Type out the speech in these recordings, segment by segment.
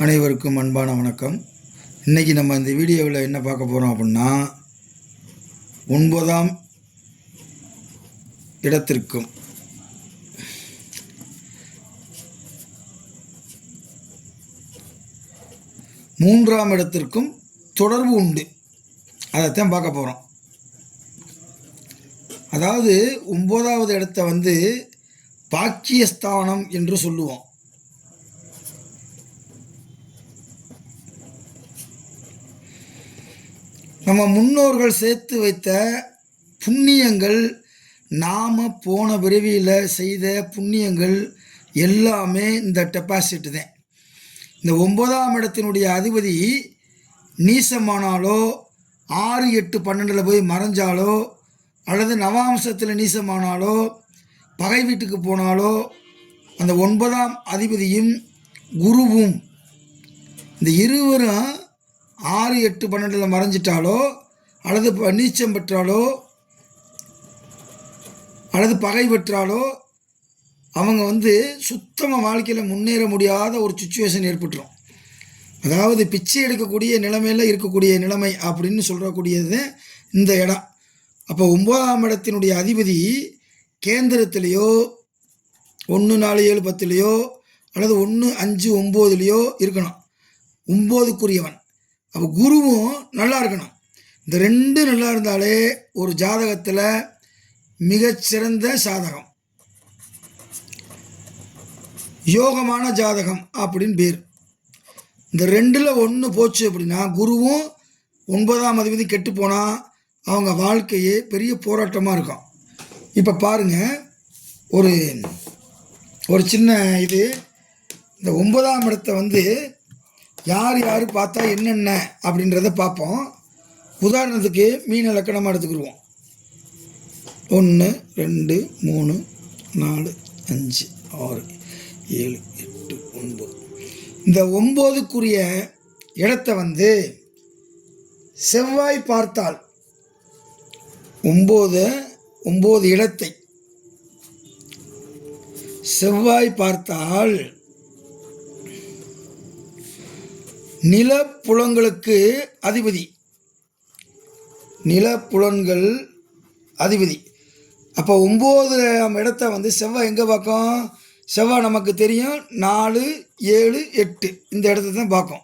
அனைவருக்கும் அன்பான வணக்கம். இன்றைக்கி நம்ம இந்த வீடியோவில் என்ன பார்க்க போகிறோம் அப்படின்னா, 9ஆம் இடத்திற்கும் 3ஆம் இடத்திற்கும் தொடர்பு உண்டு. அதைத்தான் பார்க்க போகிறோம். அதாவது 9வது இடத்தை பாக்கியஸ்தானம் என்று சொல்லுவோம். நம்ம முன்னோர்கள் சேர்த்து வைத்த புண்ணியங்கள், நாம் போன பிறவியில் செய்த புண்ணியங்கள் எல்லாமே இந்த டெபாசிட் தான். இந்த 9ஆம் இடத்தினுடைய அதிபதி நீசமானாலோ 6, 8, 12 போய் மறைஞ்சாலோ அல்லது நவாம்சத்தில் நீசமானாலோ பகை வீட்டுக்கு போனாலோ அந்த 9ஆம் அதிபதியும் குருவும் இந்த இருவரும் 6, 8, 12 மறைஞ்சிட்டாலோ அல்லது நீச்சம் பெற்றாலோ அல்லது பகை பெற்றாலோ அவங்க சுத்தமாக வாழ்க்கையில் முன்னேற முடியாத ஒரு சுச்சுவேஷன் ஏற்பட்டுரும். அதாவது பிச்சை எடுக்கக்கூடிய நிலைமையில் இருக்கக்கூடிய நிலைமை அப்படின்னு சொல்கிறக்கூடியது இந்த இடம். அப்போ 9ஆம் இடத்தினுடைய அதிபதி கேந்திரத்திலேயோ 1, 4, 7, 10லையோ அல்லது 1, 5, 9லையோ இருக்கணும். 9க்குரியவன். அப்போ குருவும் நல்லா இருக்கணும். இந்த 2 நல்லா இருந்தாலே ஒரு ஜாதகத்தில் மிகச்சிறந்த சாதகம், யோகமான ஜாதகம் அப்படின்னு பேர். இந்த 2ல் 1 போச்சு அப்படின்னா, குருவும் 9ஆம் அதிபதி கெட்டு போனால் அவங்க வாழ்க்கையே பெரிய போராட்டமாக இருக்கும். இப்போ பாருங்கள், ஒரு சின்ன இது, இந்த 9ஆம் இடத்தை யார் யார் பார்த்தா என்னென்ன அப்படின்றத பார்ப்போம். உதாரணத்துக்கு மீன லக்கணமாக எடுத்துக்கிடுவோம். 1, 2, 3, 4, 5, 6, 7, 8, 9. இந்த 9க்குரிய இடத்தை செவ்வாய் பார்த்தால் 9 இடத்தை செவ்வாய் பார்த்தால் நிலப்புலன்களுக்கு அதிபதி, நிலப்புலன்கள் அதிபதி. அப்போ 9ஆம் இடத்தை செவ்வாய் எங்கே பார்க்கும்? செவ்வாய் நமக்கு தெரியும் 4, 7, 8 இந்த இடத்த தான் பார்க்கும்.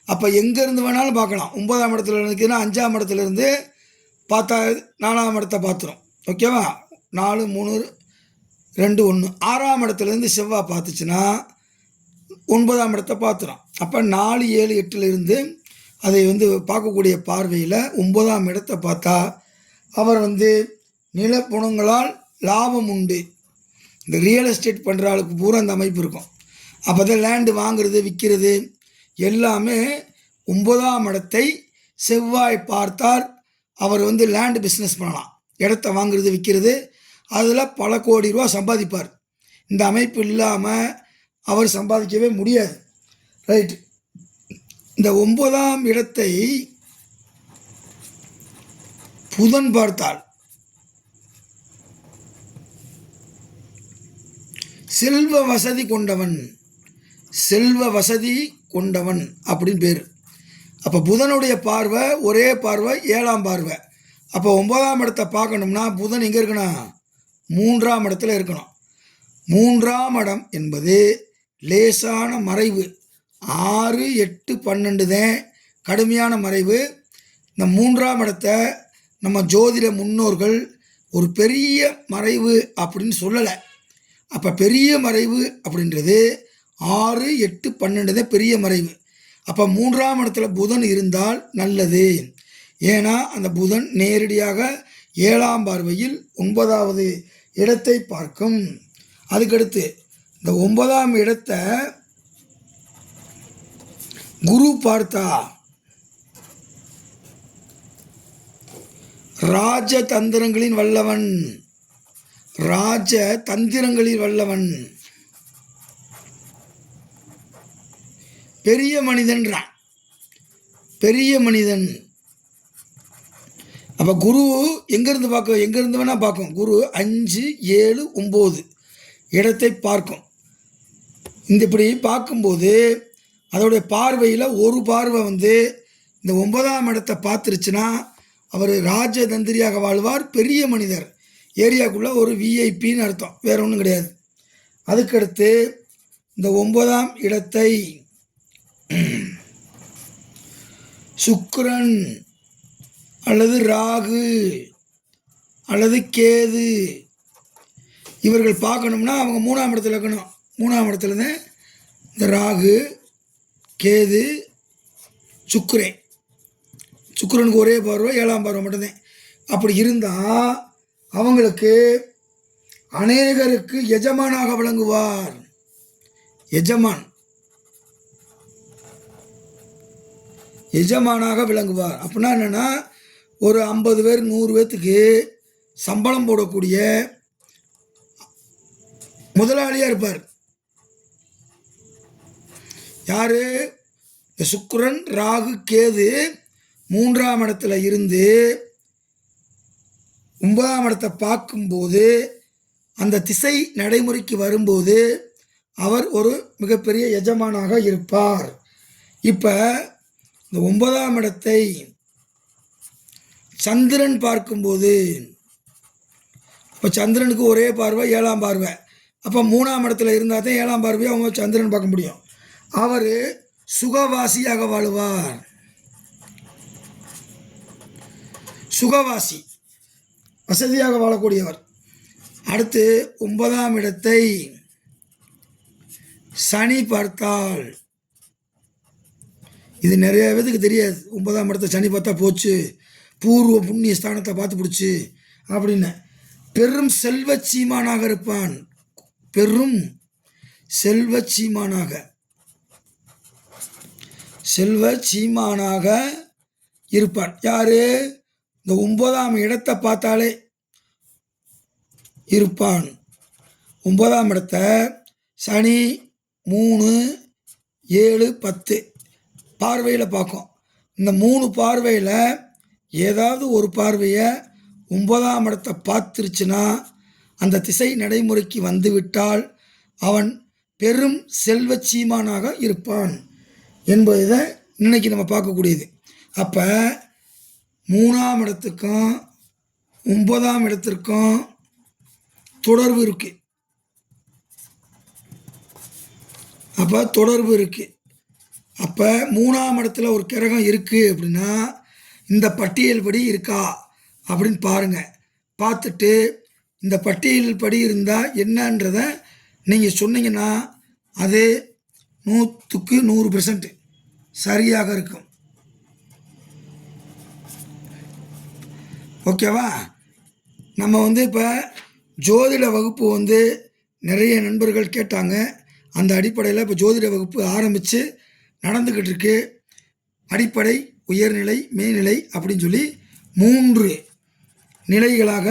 அப்போ எங்கேருந்து வேணாலும் பார்க்கலாம். 9ஆம் இடத்துல இருந்துச்சுன்னா 5ஆம் இடத்துலேருந்து பார்த்தா 4ஆம் இடத்த பார்த்துரும். ஓகேவா? 4, 3, 2, 1. 6ஆம் இடத்துலேருந்து செவ்வாய் பார்த்துச்சுன்னா 9ஆம் இடத்தை பார்த்துரும். அப்போ 4, 7, 8லிருந்து அதை பார்க்கக்கூடிய பார்வையில் 9ஆம் இடத்தை பார்த்தா அவர் நிலப்புணங்களால் லாபம் உண்டு. இந்த ரியல் எஸ்டேட் பண்ணுற ஆளுக்கு பூரா அந்த அமைப்பு இருக்கும். அப்போ தான் லேண்டு வாங்கிறது விற்கிறது எல்லாமே 9ஆம் இடத்தை செவ்வாய் பார்த்தார். அவர் லேண்டு பிஸ்னஸ் பண்ணலாம், இடத்த வாங்கிறது விற்கிறது, அதில் பல கோடி ரூபா சம்பாதிப்பார். இந்த அமைப்பு இல்லாமல் அவர் சம்பாதிக்கவே முடியாது. ரைட். இந்த 9ஆம் இடத்தை புதன் பார்த்தால் செல்வ வசதி கொண்டவன், செல்வ வசதி கொண்டவன் அப்படின்னு பேர். அப்போ புதனுடைய பார்வை ஒரே பார்வை 7ஆம் பார்வை. அப்போ 9ஆம் இடத்தை பார்க்கணும்னா புதன் எங்கே இருக்கணும்? 3ஆம் இடத்துல இருக்கணும். 3ஆம் இடம் என்பது லேசான மறைவு. 6, 8, 12 தான் கடுமையான மறைவு. இந்த 3ஆம் இடத்தை நம்ம ஜோதிட முன்னோர்கள் ஒரு பெரிய மறைவு அப்படின்னு சொல்லலை. அப்போ பெரிய மறைவு அப்படின்றது 6, 8, 12 தான் பெரிய மறைவு. அப்போ 3ஆம் இடத்துல புதன் இருந்தால் நல்லது. ஏன்னா அந்த புதன் நேரடியாக 7ஆம் பார்வையில் 9வது இடத்தை பார்க்கும். அதுக்கடுத்து இந்த 9ஆம் இடத்தை குரு பார்த்தா ராஜ தந்திரங்களின் வல்லவன், ராஜ தந்திரங்களில் வல்லவன், பெரிய மனிதன்றான், பெரிய மனிதன். அப்போ குரு எங்கேருந்து பார்க்கும்? எங்கேருந்து வேணால் பார்க்கும். குரு 5, 7, 9 இடத்தை பார்க்கும். இந்த இப்படி பார்க்கும்போது அதோடைய பார்வையில் ஒரு பார்வை வந்து இந்த 9ஆம் இடத்தை பார்த்துருச்சுன்னா அவர் ராஜதந்திரியாக வாழ்வார், பெரிய மனிதர், ஏரியாக்குள்ளே ஒரு விஐபின்னு அர்த்தம், வேறு ஒன்றும் கிடையாது. அதுக்கடுத்து இந்த 9ஆம் இடத்தை சுக்கிரன் அல்லது ராகு அல்லது கேது இவர்கள் பார்க்கணும்னா அவங்க 3ஆம் இடத்துல இருக்கணும். 3ஆம் இடத்துல தான் இந்த ராகு, கேது, சுக்கிரனுக்கு ஒரே பார்வை 7ஆம் பார்வை மட்டும்தான். அப்படி இருந்தால் அவங்களுக்கு அநேகருக்கு எஜமானாக விளங்குவார். எஜமானாக விளங்குவார் அப்படின்னா என்னென்னா, ஒரு 50 பேர் 100 பேர்த்துக்கு சம்பளம் போடக்கூடிய முதலாளியாக இருப்பார். யார்? இந்த சுக்கிரன், ராகு, கேது 3ஆம் இடத்துல இருந்து 9ஆம் இடத்தை பார்க்கும்போது அந்த திசை நடைமுறைக்கு வரும்போது அவர் ஒரு மிகப்பெரிய எஜமானாக இருப்பார். இப்போ இந்த 9ஆம் இடத்தை சந்திரன் பார்க்கும்போது, இப்போ சந்திரனுக்கு ஒரே பார்வை 7ஆம் பார்வை, அப்போ 3ஆம் இடத்துல இருந்தால் தான் 7ஆம் பார்வையை அவங்க சந்திரன் பார்க்க முடியும். அவர் சுகவாசியாக வாழுவார். சுகவாசி, வசதியாக வாழக்கூடியவர். அடுத்து 9ஆம் இடத்தை சனி பார்த்தால், இது நிறைய பேருக்கு தெரியாது. 9ஆம் இடத்தை சனி பார்த்தா போச்சு, பூர்வ புண்ணிய ஸ்தானத்தை பார்த்து பிடிச்சி அப்படின்னு. பெரும் செல்வ சீமானாக இருப்பான். பெரும் செல்வ சீமானாக இருப்பான். யாரு? இந்த 9ஆம் இடத்தை பார்த்தாலே இருப்பான். 9ஆம் இடத்தை சனி 3, 7, 10 பார்வையில் பார்க்கும். இந்த 3 பார்வையில் ஏதாவது ஒரு பார்வையை 9ஆம் இடத்தை பார்த்துருச்சுன்னா அந்த திசை நடைமுறைக்கு வந்துவிட்டால் அவன் பெரும் செல்வ சீமானாக இருப்பான் என்பதை இன்னைக்கு நம்ம பார்க்கக்கூடியது. அப்போ 3ஆம் இடத்துக்கும் 9ஆம் இடத்திற்கும் தொடர்பு இருக்குது. அப்போ 3ஆம் இடத்துல ஒரு கிரகம் இருக்குது அப்படின்னா இந்த பட்டியல் படி இருக்கா அப்படின்னு பாருங்கள். பார்த்துட்டு இந்த பட்டியல் படி இருந்தால் என்னன்றதை நீங்கள் சொன்னீங்கன்னா அது 100க்கு 100% சரியாக இருக்கும். ஓகேவா? நம்ம வந்து இப்போ ஜோதிட வகுப்பு நிறைய நண்பர்கள் கேட்டாங்க. அந்த அடிப்படையில் இப்போ ஜோதிட வகுப்பு ஆரம்பித்து நடந்துக்கிட்டு இருக்கு. அடிப்படை, உயர்நிலை, மேல்நிலை அப்படின்னு சொல்லி 3 நிலைகளாக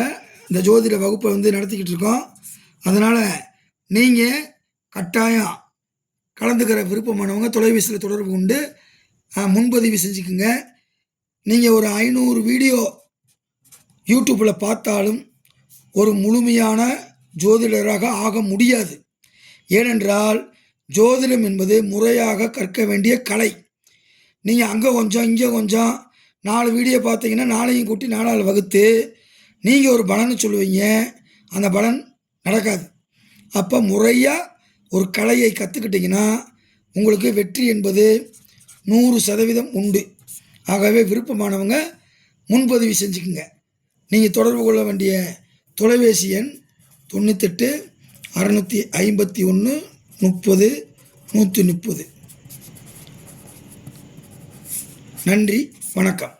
இந்த ஜோதிட வகுப்பை நடத்திக்கிட்டு இருக்கோம். அதனால் நீங்கள் கட்டாயம் கலந்துக்கிற விருப்பமானவங்க தொலைபேசியில் தொடர்பு கொண்டு முன்பதிவு செஞ்சுக்குங்க. நீங்கள் ஒரு 500 வீடியோ யூடியூப்பில் பார்த்தாலும் ஒரு முழுமையான ஜோதிடராக ஆக முடியாது. ஏனென்றால் ஜோதிடம் என்பது முறையாக கற்க வேண்டிய கலை. நீங்கள் அங்கே கொஞ்சம் இங்கே கொஞ்சம் 4 வீடியோ பார்த்தீங்கன்னா 4ஐயும் கூட்டி 4ஆல் வகுத்து நீங்கள் ஒரு பலன்னு சொல்லுவீங்க, அந்த பலன் நடக்காது. அப்போ முறையாக ஒரு கலையை கற்றுக்கிட்டிங்கன்னா உங்களுக்கு வெற்றி என்பது 100% உண்டு. ஆகவே விருப்பமானவங்க முன்பதிவு செஞ்சுக்குங்க. நீங்கள் தொடர்பு கொள்ள வேண்டிய தொலைபேசி எண் 98 651 30 130. நன்றி, வணக்கம்.